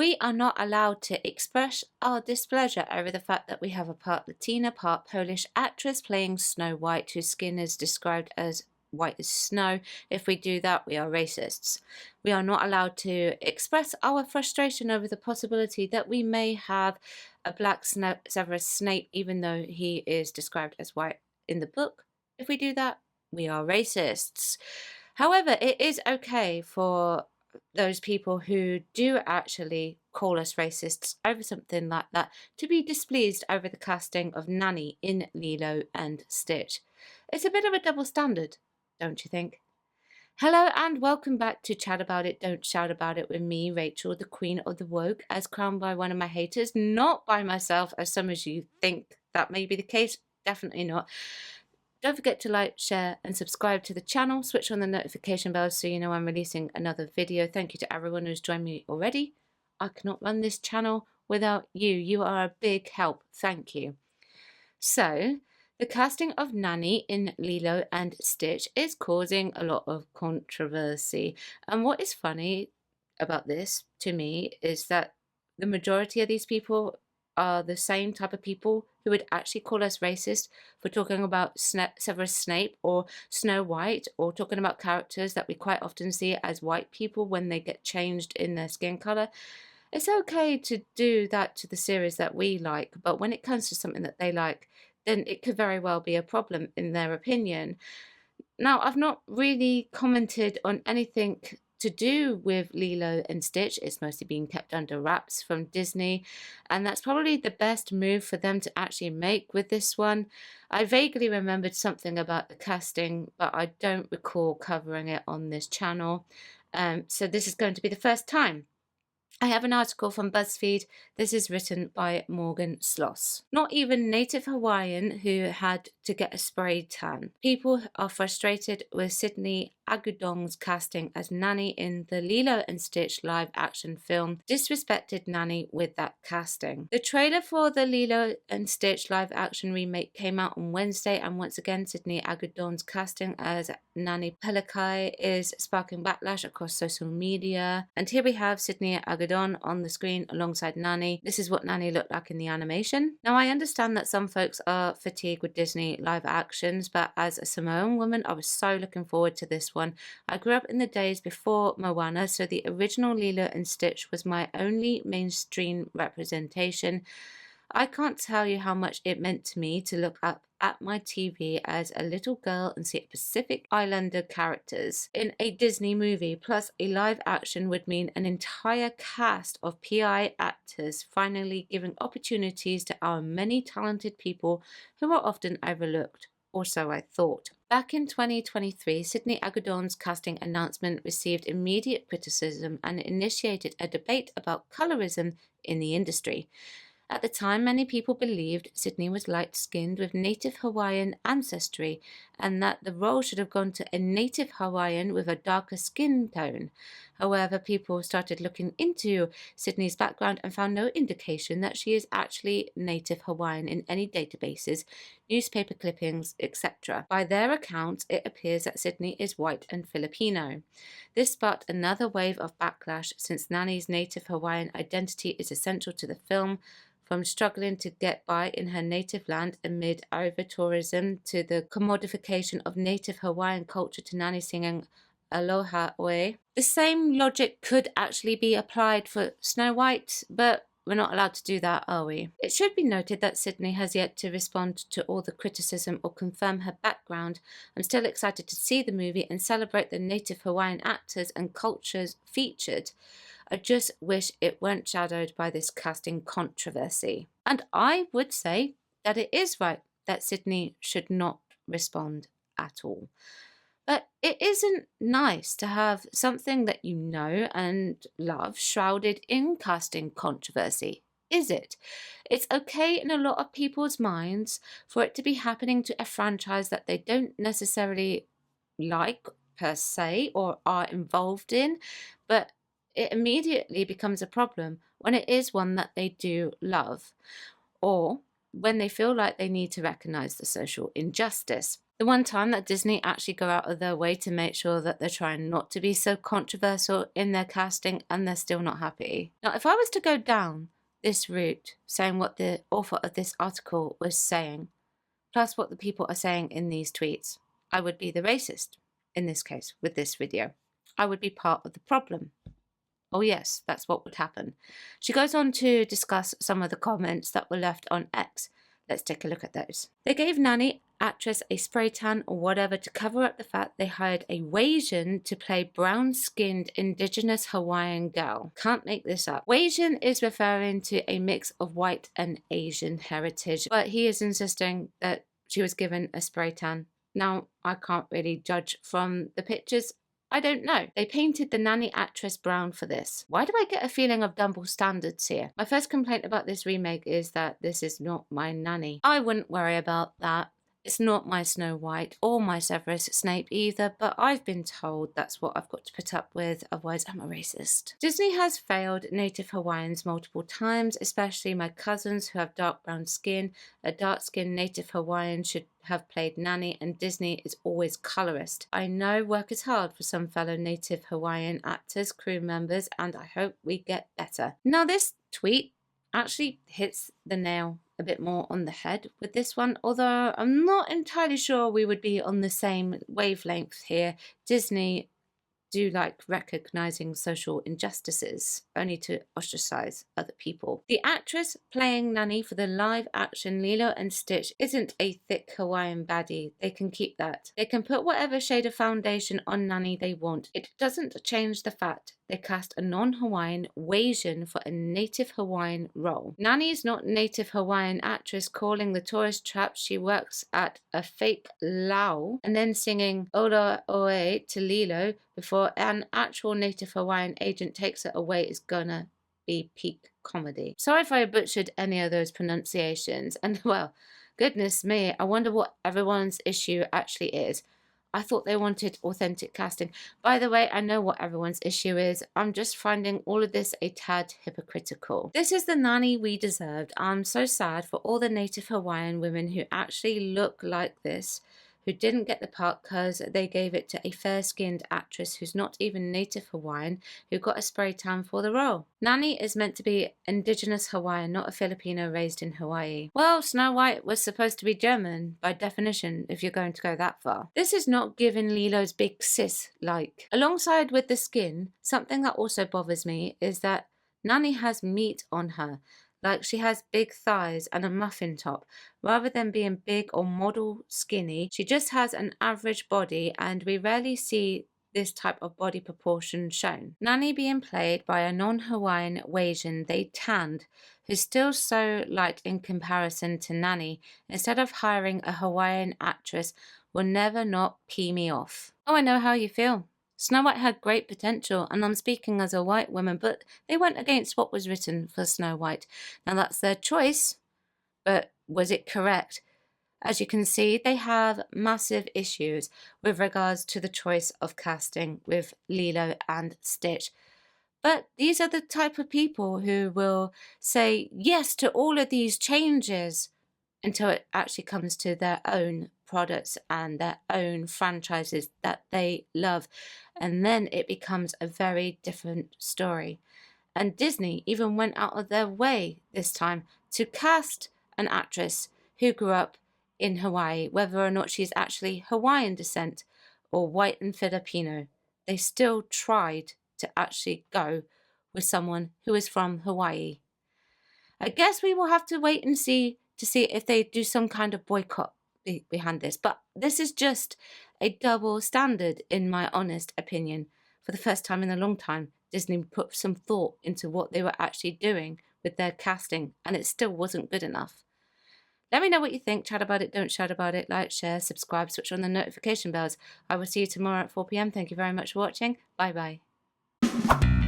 We are not allowed to express our displeasure over the fact that we have a part Latina, part Polish actress playing Snow White, whose skin is described as white as snow. If we do that, we are racists. We are not allowed to express our frustration over the possibility that we may have a black Severus Snape, even though he is described as white in the book. If we do that, we are racists. However, it is okay for those people who do actually call us racists over something like that to be displeased over the casting of Nani in Lilo and Stitch. It's a bit of a double standard, don't you think? Hello and welcome back to Chat About It, Don't Shout About It with me, Rachel, the Queen of the Woke, as crowned by one of my haters, not by myself, as some of you think that may be the case. Definitely not. Don't forget to like, share and subscribe to the channel. Switch on the notification bell so you know I'm releasing another video. Thank you to everyone who's joined me already. I cannot run this channel without you. You are a big help. Thank you. So, the casting of Nani in Lilo and Stitch is causing a lot of controversy. And what is funny about this to me is that the majority of these people are the same type of people who would actually call us racist for talking about Severus Snape or Snow White, or talking about characters that we quite often see as white people when they get changed in their skin color. It's okay to do that to the series that we like, but when it comes to something that they like, then it could very well be a problem in their opinion. Now, I've not really commented on anything to do with Lilo and Stitch. It's mostly being kept under wraps from Disney, and that's probably the best move for them to actually make with this one. I vaguely remembered something about the casting, but I don't recall covering it on this channel. So this is going to be the first time. I have an article from BuzzFeed. This is written by Morgan Sloss. Not even native Hawaiian who had to get a spray tan. People are frustrated with Sydney Agudong's casting as Nani in the Lilo and Stitch live action film disrespected Nani with that casting. The trailer for the Lilo and Stitch live action remake came out on Wednesday, and once again Sydney Agudong's casting as Nani Pelikai is sparking backlash across social media. And here we have Sydney Agudong on the screen alongside Nani. This is what Nani looked like in the animation. Now, I understand that some folks are fatigued with Disney live actions, but as a Samoan woman, I was so looking forward to this one. I grew up in the days before Moana, so the original Lilo and Stitch was my only mainstream representation. I can't tell you how much it meant to me to look up at my TV as a little girl and see Pacific Islander characters in a Disney movie, plus a live action would mean an entire cast of PI actors finally giving opportunities to our many talented people who are often overlooked. Or so I thought. Back in 2023, Sydney Agudong's casting announcement received immediate criticism and initiated a debate about colorism in the industry. At the time, many people believed Sydney was light-skinned with native Hawaiian ancestry, and that the role should have gone to a native Hawaiian with a darker skin tone. However, people started looking into Sydney's background and found no indication that she is actually native Hawaiian in any databases, newspaper clippings, etc. By their accounts, it appears that Sydney is white and Filipino. This sparked another wave of backlash since Nani's native Hawaiian identity is essential to the film. From struggling to get by in her native land amid over-tourism to the commodification of native Hawaiian culture to Nani singing Aloha Oe. The same logic could actually be applied for Snow White, but we're not allowed to do that, are we? It should be noted that Sydney has yet to respond to all the criticism or confirm her background. I'm still excited to see the movie and celebrate the native Hawaiian actors and cultures featured. I just wish it weren't shadowed by this casting controversy. And I would say that it is right that Sydney should not respond at all. But it isn't nice to have something that you know and love shrouded in casting controversy, is it? It's okay in a lot of people's minds for it to be happening to a franchise that they don't necessarily like per se or are involved in, but it immediately becomes a problem when it is one that they do love, or when they feel like they need to recognize the social injustice. The one time that Disney actually go out of their way to make sure that they're trying not to be so controversial in their casting, and they're still not happy. Now, if I was to go down this route, saying what the author of this article was saying, plus what the people are saying in these tweets, I would be the racist in this case with this video. I would be part of the problem. Oh yes, that's what would happen. She goes on to discuss some of the comments that were left on X. Let's take a look at those. They gave Nani actress a spray tan or whatever to cover up the fact they hired a Wasian to play brown-skinned indigenous Hawaiian girl. Can't make this up. Wasian is referring to a mix of white and Asian heritage, but he is insisting that she was given a spray tan. Now, I can't really judge from the pictures. I don't know. They painted the Nani actress brown for this. Why do I get a feeling of double standards here? My first complaint about this remake is that this is not my Nani. I wouldn't worry about that. It's not my Snow White or my Severus Snape either, but I've been told that's what I've got to put up with, otherwise I'm a racist. Disney has failed Native Hawaiians multiple times, especially my cousins who have dark brown skin. A dark-skinned Native Hawaiian should have played Nani, and Disney is always colorist. I know work is hard for some fellow Native Hawaiian actors, crew members, and I hope we get better. Now this tweet actually hits the nail a bit more on the head with this one, although I'm not entirely sure we would be on the same wavelength here. Disney do like recognizing social injustices, only to ostracize other people. The actress playing Nani for the live action Lilo and Stitch isn't a thick Hawaiian baddie. They can keep that. They can put whatever shade of foundation on Nani they want. It doesn't change the fact they cast a non-Hawaiian Wasian for a native Hawaiian role. Nani is not native Hawaiian actress calling the tourist trap she works at a fake lau and then singing Ola Oe to Lilo before an actual native Hawaiian agent takes it away is gonna be peak comedy. Sorry if I butchered any of those pronunciations, and well, goodness me, I wonder what everyone's issue actually is. I thought they wanted authentic casting. By the way, I know what everyone's issue is. I'm just finding all of this a tad hypocritical. This is the Nani we deserved. I'm so sad for all the Native Hawaiian women who actually look like this, who didn't get the part because they gave it to a fair-skinned actress who's not even Native Hawaiian, who got a spray tan for the role. Nani is meant to be indigenous Hawaiian, not a Filipino raised in Hawaii. Well, Snow White was supposed to be German, by definition, if you're going to go that far. This is not giving Lilo's big sis-like. Alongside with the skin, something that also bothers me is that Nani has meat on her. Like she has big thighs and a muffin top. Rather than being big or model skinny, she just has an average body, and we rarely see this type of body proportion shown. Nani being played by a non-Hawaiian Wasian they tanned, who's still so light in comparison to Nani, instead of hiring a Hawaiian actress, will never not pee me off. Oh, I know how you feel. Snow White had great potential, and I'm speaking as a white woman, but they went against what was written for Snow White. Now that's their choice, but was it correct? As you can see, they have massive issues with regards to the choice of casting with Lilo and Stitch. But these are the type of people who will say yes to all of these changes until it actually comes to their own products and their own franchises that they love. And then it becomes a very different story. And Disney even went out of their way this time to cast an actress who grew up in Hawaii, whether or not she's actually Hawaiian descent or white and Filipino. They still tried to actually go with someone who is from Hawaii. I guess we will have to wait and see to see if they do some kind of boycott behind this. But this is just a double standard, in my honest opinion. For the first time in a long time, Disney put some thought into what they were actually doing with their casting, and it still wasn't good enough. Let me know what you think. Chat about it, don't chat about it. Like, share, subscribe, switch on the notification bells. I will see you tomorrow at 4 p.m. Thank you very much for watching. Bye bye.